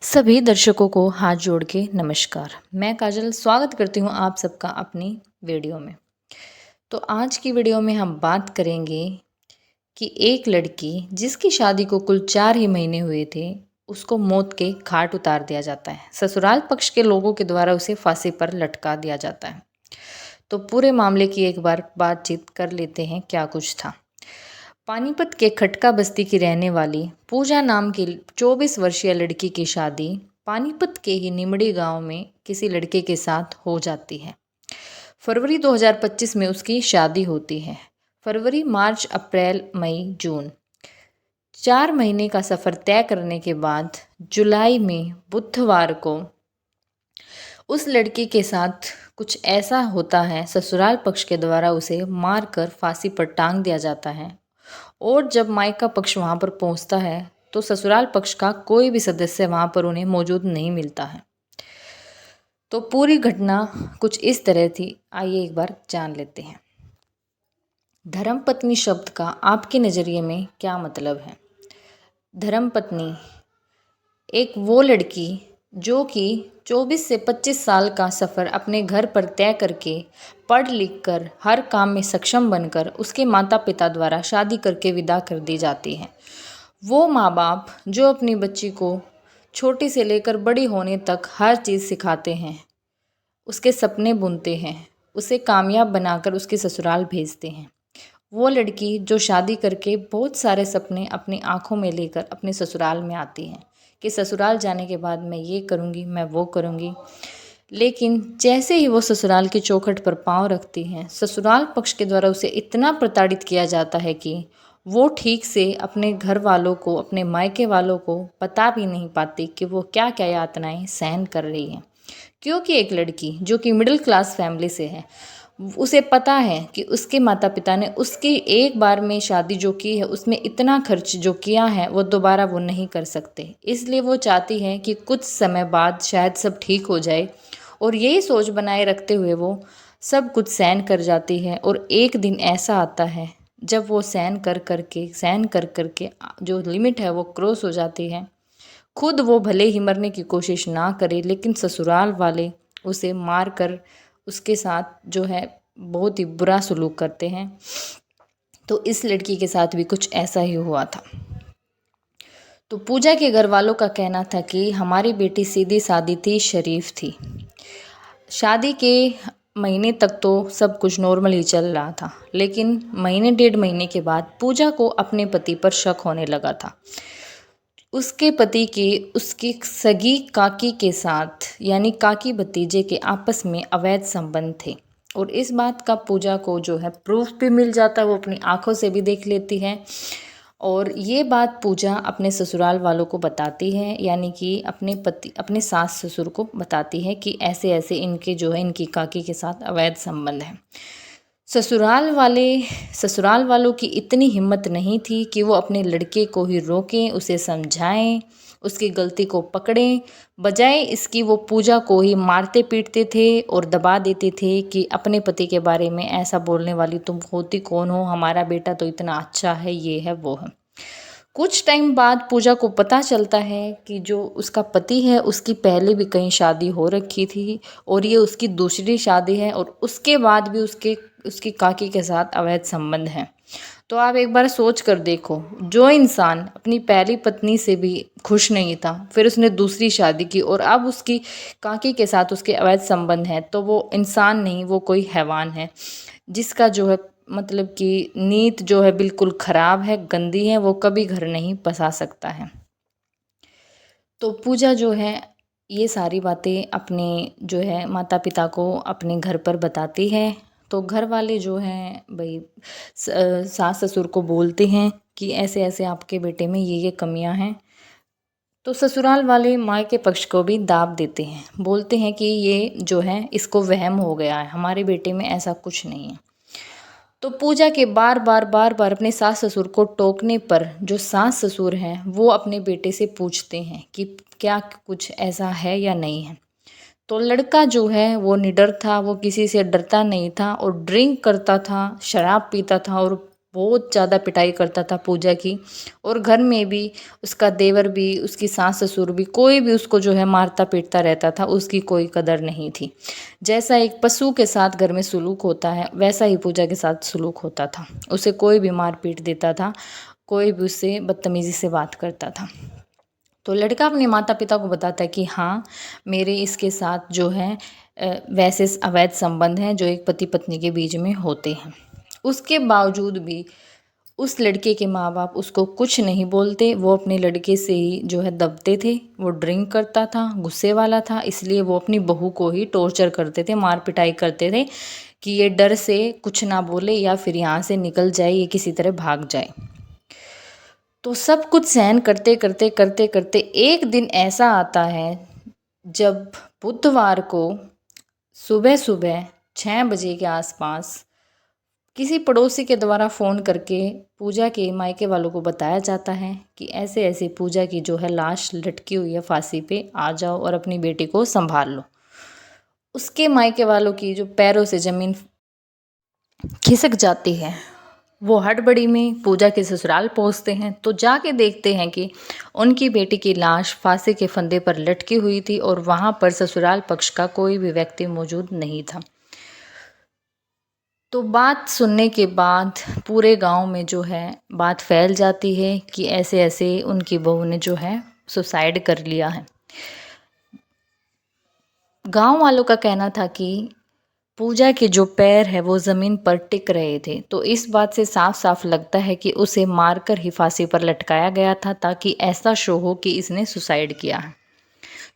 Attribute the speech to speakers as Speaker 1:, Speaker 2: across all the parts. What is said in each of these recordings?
Speaker 1: सभी दर्शकों को हाथ जोड़ के नमस्कार। मैं काजल स्वागत करती हूँ आप सबका अपनी वीडियो में। तो आज की वीडियो में हम बात करेंगे कि एक लड़की जिसकी शादी को कुल 4 ही महीने हुए थे, उसको मौत के घाट उतार दिया जाता है। ससुराल पक्ष के लोगों के द्वारा उसे फांसी पर लटका दिया जाता है। तो पूरे मामले की एक बार बातचीत कर लेते हैं, क्या कुछ था। पानीपत के खटका बस्ती की रहने वाली पूजा नाम की 24 वर्षीय लड़की की शादी पानीपत के ही निमड़ी गांव में किसी लड़के के साथ हो जाती है। फरवरी 2025 में उसकी शादी होती है। फरवरी, मार्च, अप्रैल, मई, जून 4 महीने का सफ़र तय करने के बाद जुलाई में बुधवार को उस लड़की के साथ कुछ ऐसा होता है। ससुराल पक्ष के द्वारा उसे मारकर फांसी पर टांग दिया जाता है। और जब मायका पक्ष वहाँ पर पहुँचता है तो ससुराल पक्ष का कोई भी सदस्य वहाँ पर उन्हें मौजूद नहीं मिलता है। तो पूरी घटना कुछ इस तरह थी, आइए एक बार जान लेते हैं। धर्मपत्नी शब्द का आपके नज़रिए में क्या मतलब है? धर्मपत्नी एक वो लड़की जो कि 24 से 25 साल का सफ़र अपने घर पर तय करके पढ़ लिख कर हर काम में सक्षम बनकर उसके माता पिता द्वारा शादी करके विदा कर दी जाती है। वो माँ बाप जो अपनी बच्ची को छोटी से लेकर बड़ी होने तक हर चीज़ सिखाते हैं, उसके सपने बुनते हैं, उसे कामयाब बनाकर उसके ससुराल भेजते हैं। वो लड़की जो शादी करके बहुत सारे सपने अपनी आंखों में लेकर अपने ससुराल में आती है कि ससुराल जाने के बाद मैं ये करूँगी, मैं वो करूँगी। लेकिन जैसे ही वो ससुराल की चौखट पर पाँव रखती हैं, ससुराल पक्ष के द्वारा उसे इतना प्रताड़ित किया जाता है कि वो ठीक से अपने घर वालों को, अपने मायके वालों को बता भी नहीं पाती कि वो क्या क्या यातनाएं सहन कर रही हैं। क्योंकि एक लड़की जो कि मिडिल क्लास फैमिली से है, उसे पता है कि उसके माता पिता ने उसकी एक बार में शादी जो की है उसमें इतना खर्च जो किया है वो दोबारा वो नहीं कर सकते। इसलिए वो चाहती है कि कुछ समय बाद शायद सब ठीक हो जाए, और यही सोच बनाए रखते हुए वो सब कुछ सहन कर जाती है। और एक दिन ऐसा आता है जब वो सहन कर करके जो लिमिट है वो क्रॉस हो जाती है। खुद वो भले ही मरने की कोशिश ना करे, लेकिन ससुराल वाले उसे मार कर उसके साथ जो है बहुत ही बुरा सलूक करते हैं। तो इस लड़की के साथ भी कुछ ऐसा ही हुआ था। तो पूजा के घर वालों का कहना था कि हमारी बेटी सीधी सादी थी, शरीफ थी। शादी के महीने तक तो सब कुछ नॉर्मल ही चल रहा था, लेकिन महीने 1.5 महीने के बाद पूजा को अपने पति पर शक होने लगा था। उसके पति के उसकी सगी काकी के साथ, यानी काकी भतीजे के आपस में अवैध संबंध थे। और इस बात का पूजा को जो है प्रूफ भी मिल जाता है, वो अपनी आंखों से भी देख लेती है। और ये बात पूजा अपने ससुराल वालों को बताती है, यानी कि अपने सास ससुर को बताती है कि ऐसे ऐसे इनके जो है इनकी काकी के साथ अवैध संबंध है। ससुराल वालों की इतनी हिम्मत नहीं थी कि वो अपने लड़के को ही रोकें, उसे समझाएं, उसकी गलती को पकड़ें। बजाय इसकी वो पूजा को ही मारते पीटते थे और दबा देते थे कि अपने पति के बारे में ऐसा बोलने वाली तुम होती कौन हो, हमारा बेटा तो इतना अच्छा है, ये है वो है। कुछ टाइम बाद पूजा को पता चलता है कि जो उसका पति है उसकी पहले भी कहीं शादी हो रखी थी और ये उसकी दूसरी शादी है, और उसके बाद भी उसकी काकी के साथ अवैध संबंध है। तो आप एक बार सोच कर देखो, जो इंसान अपनी पहली पत्नी से भी खुश नहीं था, फिर उसने दूसरी शादी की और अब उसकी काकी के साथ उसके अवैध संबंध हैं, तो वो इंसान नहीं, वो कोई हैवान है जिसका जो है मतलब कि नीयत जो है बिल्कुल ख़राब है, गंदी है, वो कभी घर नहीं बसा सकता है। तो पूजा जो है ये सारी बातें अपने जो है माता पिता को अपने घर पर बताती है। तो घर वाले जो हैं भाई सास ससुर को बोलते हैं कि ऐसे ऐसे आपके बेटे में ये कमियां हैं। तो ससुराल वाले मायके पक्ष को भी दाब देते हैं, बोलते हैं कि ये जो है इसको वहम हो गया है, हमारे बेटे में ऐसा कुछ नहीं है। तो पूजा के बार बार अपने सास ससुर को टोकने पर जो सास ससुर हैं वो अपने बेटे से पूछते हैं कि क्या कुछ ऐसा है या नहीं है। तो लड़का जो है वो निडर था, वो किसी से डरता नहीं था और ड्रिंक करता था, शराब पीता था और बहुत ज़्यादा पिटाई करता था पूजा की। और घर में भी उसका देवर भी, उसकी सास ससुर भी, कोई भी उसको जो है मारता पीटता रहता था, उसकी कोई कदर नहीं थी। जैसा एक पशु के साथ घर में सुलूक होता है, वैसा ही पूजा के साथ सुलूक होता था। उसे कोई भी मार पीट देता था, कोई भी उससे बदतमीज़ी से बात करता था। तो लड़का अपने माता पिता को बताता है कि हाँ, मेरे इसके साथ जो है वैसे अवैध संबंध हैं जो एक पति पत्नी के बीच में होते हैं। उसके बावजूद भी उस लड़के के माँ बाप उसको कुछ नहीं बोलते। वो अपने लड़के से ही जो है दबते थे। वो ड्रिंक करता था, गुस्से वाला था, इसलिए वो अपनी बहू को ही टॉर्चर करते थे, मार पिटाई करते थे कि ये डर से कुछ ना बोले या फिर यहाँ से निकल जाए, ये किसी तरह भाग जाए। तो सब कुछ सहन करते करते करते करते एक दिन ऐसा आता है जब बुधवार को सुबह सुबह 6 बजे के आसपास किसी पड़ोसी के द्वारा फ़ोन करके पूजा के मायके वालों को बताया जाता है कि ऐसे ऐसे पूजा की जो है लाश लटकी हुई है फांसी पे, आ जाओ और अपनी बेटी को संभाल लो। उसके मायके वालों की जो पैरों से ज़मीन खिसक जाती है, वो हड़बड़ी में पूजा के ससुराल पहुंचते हैं। तो जाके देखते हैं कि उनकी बेटी की लाश फांसी के फंदे पर लटकी हुई थी और वहां पर ससुराल पक्ष का कोई भी व्यक्ति मौजूद नहीं था। तो बात सुनने के बाद पूरे गांव में जो है बात फैल जाती है कि ऐसे ऐसे उनकी बहू ने जो है सुसाइड कर लिया है। गांव वालों का कहना था कि पूजा के जो पैर है वो ज़मीन पर टिक रहे थे। तो इस बात से साफ साफ लगता है कि उसे मारकर ही फांसी पर लटकाया गया था ताकि ऐसा शो हो कि इसने सुसाइड किया है।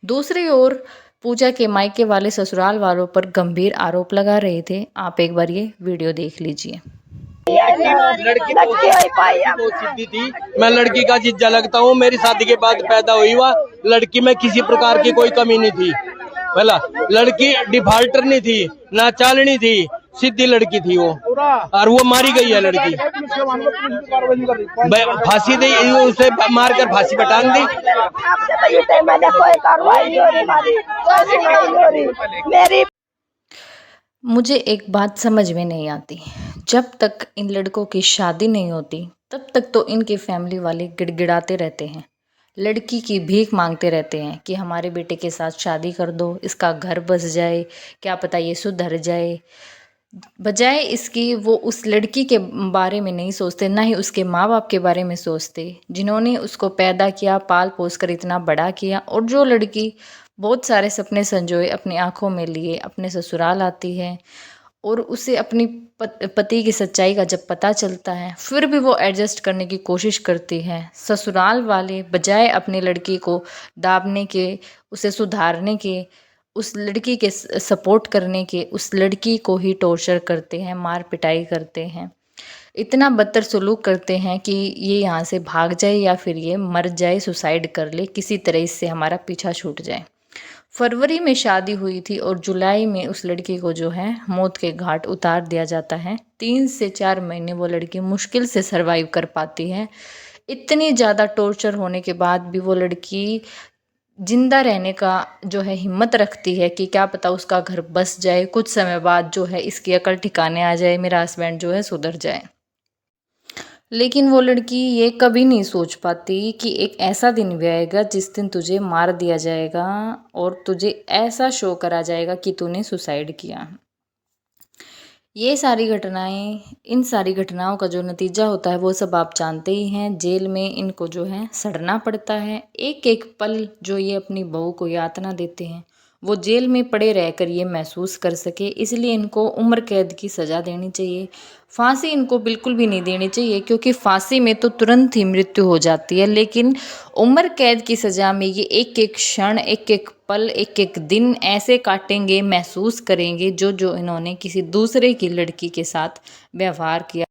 Speaker 1: दूसरी ओर पूजा के मायके वाले ससुराल वालों पर गंभीर आरोप लगा रहे थे। आप एक बार ये वीडियो देख लीजिए।
Speaker 2: लड़की बहुत सीधी थी, मैं लड़की का जीजा लगता हूँ। मेरी शादी के बाद पैदा हुई हुआ लड़की में किसी प्रकार की कोई कमी नहीं थी। बोला लड़की डिफाल्टर नहीं थी, ना चालनी थी, सीधी लड़की थी वो, और वो मारी गई है लड़की। फांसी दी, उसे मारकर फांसी पर टांग दी।
Speaker 1: मुझे एक बात समझ में नहीं आती, जब तक इन लड़कों की शादी नहीं होती तब तक तो इनके फैमिली वाले गिड़गिड़ाते रहते हैं, लड़की की भीख मांगते रहते हैं कि हमारे बेटे के साथ शादी कर दो, इसका घर बस जाए, क्या पता ये सुधर जाए। बजाय इसकी वो उस लड़की के बारे में नहीं सोचते, ना ही उसके माँ बाप के बारे में सोचते जिन्होंने उसको पैदा किया, पाल पोस कर इतना बड़ा किया। और जो लड़की बहुत सारे सपने संजोए अपनी आंखों में लिए अपने ससुराल आती है और उसे अपनी पति की सच्चाई का जब पता चलता है फिर भी वो एडजस्ट करने की कोशिश करती है। ससुराल वाले बजाय अपनी लड़की को दाबने के, उसे सुधारने के, उस लड़की के सपोर्ट करने के, उस लड़की को ही टॉर्चर करते हैं, मार पिटाई करते हैं, इतना बदतर सलूक करते हैं कि ये यहाँ से भाग जाए या फिर ये मर जाए, सुसाइड कर ले, किसी तरह इससे हमारा पीछा छूट जाए। फरवरी में शादी हुई थी और जुलाई में उस लड़की को जो है मौत के घाट उतार दिया जाता है। 3 से 4 महीने वो लड़की मुश्किल से सरवाइव कर पाती है। इतनी ज़्यादा टॉर्चर होने के बाद भी वो लड़की जिंदा रहने का जो है हिम्मत रखती है कि क्या पता उसका घर बस जाए, कुछ समय बाद जो है इसकी अकल ठिकाने आ जाए, मेरा हस्बैंड जो है सुधर जाए। लेकिन वो लड़की ये कभी नहीं सोच पाती कि एक ऐसा दिन भी आएगा जिस दिन तुझे मार दिया जाएगा और तुझे ऐसा शो करा जाएगा कि तूने सुसाइड किया। ये सारी घटनाएं, इन सारी घटनाओं का जो नतीजा होता है वो सब आप जानते ही हैं। जेल में इनको जो है सड़ना पड़ता है। एक एक पल जो ये अपनी बहू को यातना देते हैं वो जेल में पड़े रहकर ये महसूस कर सके, इसलिए इनको उम्र कैद की सज़ा देनी चाहिए। फांसी इनको बिल्कुल भी नहीं देनी चाहिए क्योंकि फांसी में तो तुरंत ही मृत्यु हो जाती है, लेकिन उम्र कैद की सज़ा में ये एक एक क्षण, एक एक पल, एक एक दिन ऐसे काटेंगे, महसूस करेंगे जो जो इन्होंने किसी दूसरे की लड़की के साथ व्यवहार किया।